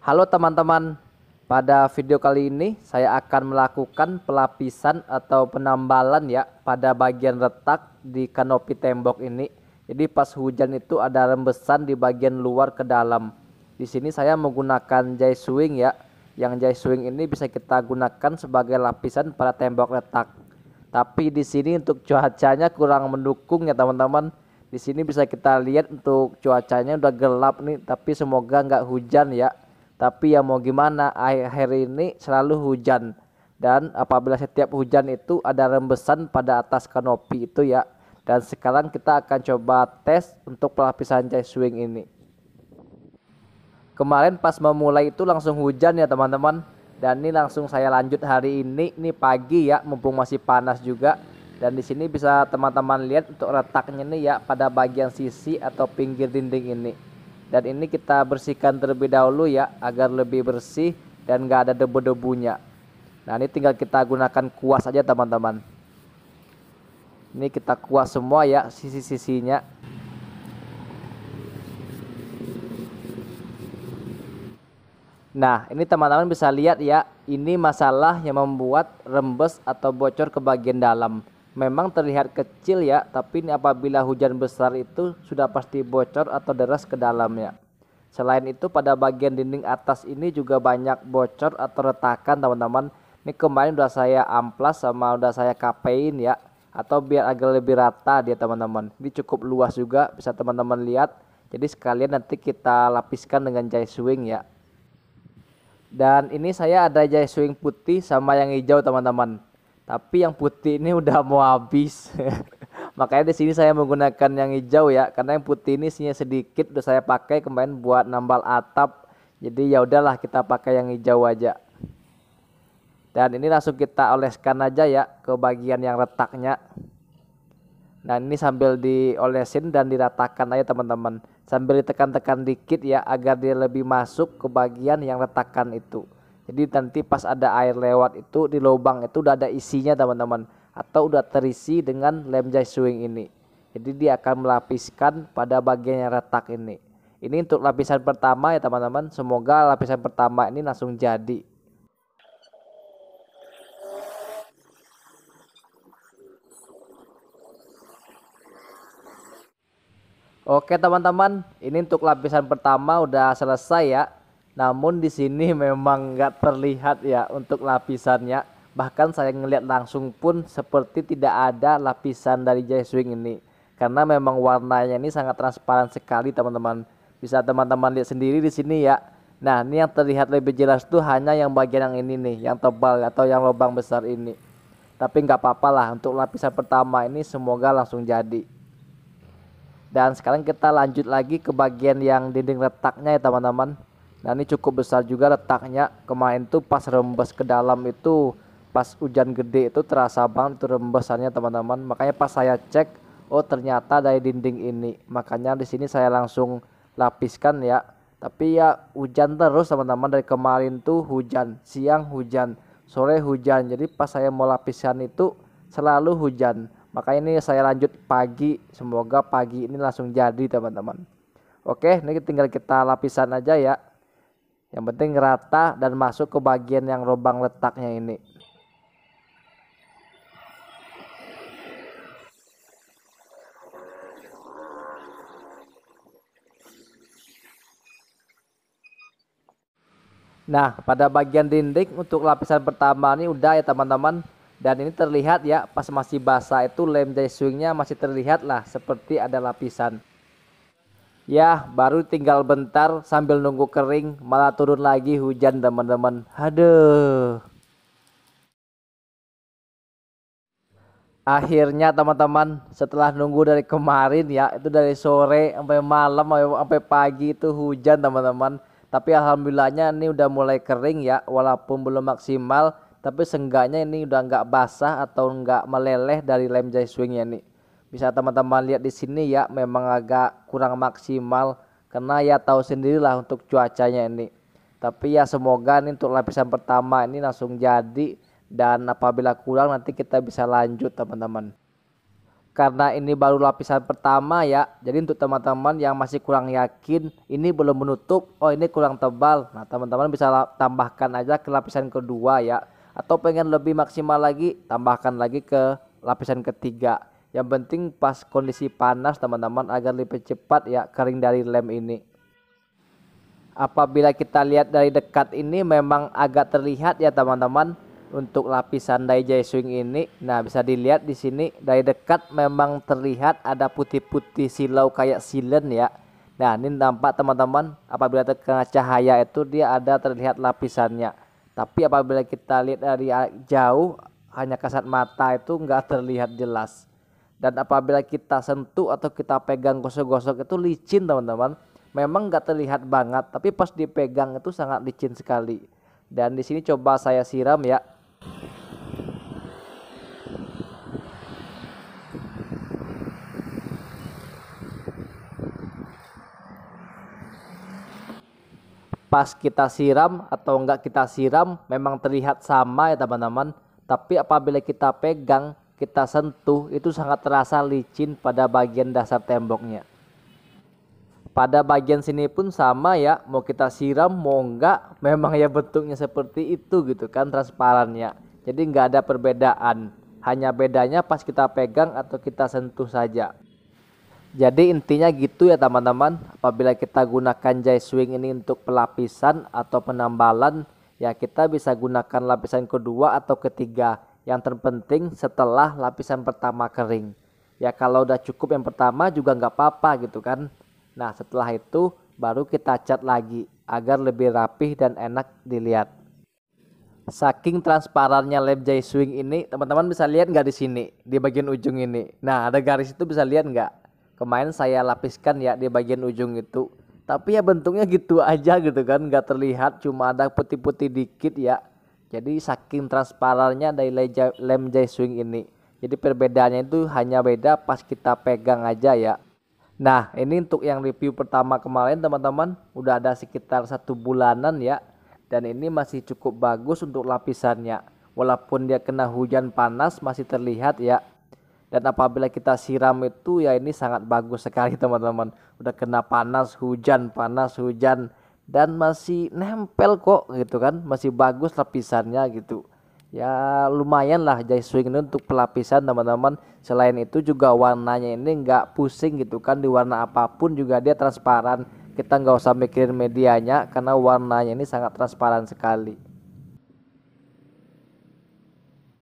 Halo teman-teman, pada video kali ini saya akan melakukan pelapisan atau penambalan ya pada bagian retak di kanopi tembok ini. Jadi pas hujan itu ada rembesan di bagian luar ke dalam. Di sini saya menggunakan jay swing ya. Yang jay swing ini bisa kita gunakan sebagai lapisan pada tembok retak. Tapi di sini untuk cuacanya kurang mendukung ya teman-teman. Di sini bisa kita lihat untuk cuacanya udah gelap nih, tapi semoga nggak hujan ya. Tapi ya mau gimana, akhir ini selalu hujan. Dan apabila setiap hujan itu ada rembesan pada atas kanopi itu ya. Dan sekarang kita akan coba tes untuk pelapisan jay swing ini. Kemarin pas memulai itu langsung hujan ya teman-teman. Dan ini langsung saya lanjut hari ini pagi ya, mumpung masih panas juga. Dan di sini bisa teman-teman lihat untuk retaknya nih ya pada bagian sisi atau pinggir dinding ini. Dan ini kita bersihkan terlebih dahulu ya agar lebih bersih dan gak ada debu-debunya. Nah ini tinggal kita gunakan kuas aja teman-teman. Ini kita kuas semua ya sisi-sisinya. Nah ini teman-teman bisa lihat ya, ini masalah yang membuat rembes atau bocor ke bagian dalam. Memang terlihat kecil ya, tapi ini apabila hujan besar itu sudah pasti bocor atau deras ke dalamnya. Selain itu pada bagian dinding atas ini juga banyak bocor atau retakan teman-teman. Ini kemarin udah saya amplas sama udah saya kapein ya, atau biar agak lebih rata dia teman-teman. Ini cukup luas juga, bisa teman-teman lihat. Jadi sekalian nanti kita lapiskan dengan jay swing ya. Dan ini saya ada jay swing putih sama yang hijau teman-teman. Tapi yang putih ini udah mau habis. Makanya di sini saya menggunakan yang hijau ya, karena yang putih ini isinya sedikit, udah saya pakai kemarin buat nambal atap. Jadi ya udahlah kita pakai yang hijau aja. Dan ini langsung kita oleskan aja ya ke bagian yang retaknya. Nah ini sambil diolesin dan diratakan aja teman-teman. Sambil ditekan-tekan dikit ya agar dia lebih masuk ke bagian yang retakan itu. Jadi nanti pas ada air lewat itu di lubang itu udah ada isinya teman-teman. Atau udah terisi dengan lem jay swing ini. Jadi dia akan melapiskan pada bagian yang retak ini. Ini untuk lapisan pertama ya teman-teman. Semoga lapisan pertama ini langsung jadi. Oke teman-teman, ini untuk lapisan pertama udah selesai ya. Namun di sini memang nggak terlihat ya untuk lapisannya. Bahkan saya ngelihat langsung pun seperti tidak ada lapisan dari jay swing ini. Karena memang warnanya ini sangat transparan sekali teman-teman. Bisa teman-teman lihat sendiri di sini ya. Nah ini yang terlihat lebih jelas tuh hanya yang bagian yang ini nih, yang tebal atau yang lubang besar ini. Tapi nggak apa-apa lah, untuk lapisan pertama ini semoga langsung jadi. Dan sekarang kita lanjut lagi ke bagian yang dinding retaknya ya teman-teman. Nah ini cukup besar juga retaknya. Kemarin tuh pas rembes ke dalam itu, pas hujan gede itu terasa banget itu rembesannya teman-teman. Makanya pas saya cek, oh ternyata dari dinding ini. Makanya di sini saya langsung lapiskan ya. Tapi ya hujan terus teman-teman, dari kemarin tuh hujan, siang hujan, sore hujan. Jadi pas saya mau lapiskan itu selalu hujan. Makanya ini saya lanjut pagi, semoga pagi ini langsung jadi teman-teman. Oke, ini tinggal kita lapisan aja ya. Yang penting rata dan masuk ke bagian yang lubang letaknya ini. Nah, pada bagian dinding untuk lapisan pertama ini udah ya teman-teman. Dan ini terlihat ya pas masih basah itu lem jay swingnya masih terlihat lah seperti ada lapisan. Ya baru tinggal bentar sambil nunggu kering malah turun lagi hujan teman-teman. Aduh. Akhirnya teman-teman setelah nunggu dari kemarin ya, itu dari sore sampai malam sampai pagi itu hujan teman-teman. Tapi alhamdulillahnya ini udah mulai kering ya, walaupun belum maksimal, tapi seenggaknya ini udah nggak basah atau nggak meleleh dari lem jay swingnya nih. Bisa teman-teman lihat di sini ya, memang agak kurang maksimal karena ya tahu sendirilah untuk cuacanya ini. Tapi ya semoga nih untuk lapisan pertama ini langsung jadi, dan apabila kurang nanti kita bisa lanjut teman-teman. Karena ini baru lapisan pertama ya, jadi untuk teman-teman yang masih kurang yakin ini belum menutup, oh ini kurang tebal, nah teman-teman bisa tambahkan aja ke lapisan kedua ya, atau pengen lebih maksimal lagi tambahkan lagi ke lapisan ketiga. Yang penting pas kondisi panas teman-teman, agar lebih cepat ya kering dari lem ini. Apabila kita lihat dari dekat ini memang agak terlihat ya teman-teman untuk lapisan Daijai Swing ini. Nah, bisa dilihat di sini dari dekat memang terlihat ada putih-putih silau kayak silen ya. Nah, ini nampak teman-teman, apabila terkena cahaya itu dia ada terlihat lapisannya. Tapi apabila kita lihat dari jauh hanya kasat mata itu enggak terlihat jelas. Dan apabila kita sentuh atau kita pegang gosok-gosok itu licin teman-teman. Memang enggak terlihat banget, tapi pas dipegang itu sangat licin sekali. Dan di sini coba saya siram ya. Pas kita siram atau enggak kita siram memang terlihat sama ya teman-teman, tapi apabila kita pegang, kita sentuh itu sangat terasa licin pada bagian dasar temboknya. Pada bagian sini pun sama ya, mau kita siram mau enggak memang ya bentuknya seperti itu gitu kan, transparannya. Jadi enggak ada perbedaan, hanya bedanya pas kita pegang atau kita sentuh saja. Jadi intinya gitu ya teman-teman, apabila kita gunakan Jai Swing ini untuk pelapisan atau penambalan, ya kita bisa gunakan lapisan kedua atau ketiga. Yang terpenting setelah lapisan pertama kering. Ya kalau udah cukup yang pertama juga nggak apa-apa gitu kan. Nah setelah itu baru kita cat lagi agar lebih rapih dan enak dilihat. Saking transparannya lem Jai Swing ini, teman-teman bisa lihat nggak di sini, di bagian ujung ini. Nah ada garis itu bisa lihat nggak? Kemarin saya lapiskan ya di bagian ujung itu, tapi ya bentuknya gitu aja gitu kan, nggak terlihat, cuma ada putih-putih dikit ya. Jadi saking transparannya dari lem Jai Swing ini, jadi perbedaannya itu hanya beda pas kita pegang aja ya. Nah ini untuk yang review pertama kemarin teman-teman, udah ada sekitar 1 bulanan ya, dan ini masih cukup bagus untuk lapisannya, walaupun dia kena hujan panas masih terlihat ya. Dan apabila kita siram itu ya ini sangat bagus sekali teman-teman. Udah kena panas hujan dan masih nempel kok gitu kan. Masih bagus lapisannya gitu. Ya lumayan lah Jai Swing ini untuk pelapisan teman-teman. Selain itu juga warnanya ini nggak pusing gitu kan. Di warna apapun juga dia transparan. Kita nggak usah mikirin medianya karena warnanya ini sangat transparan sekali.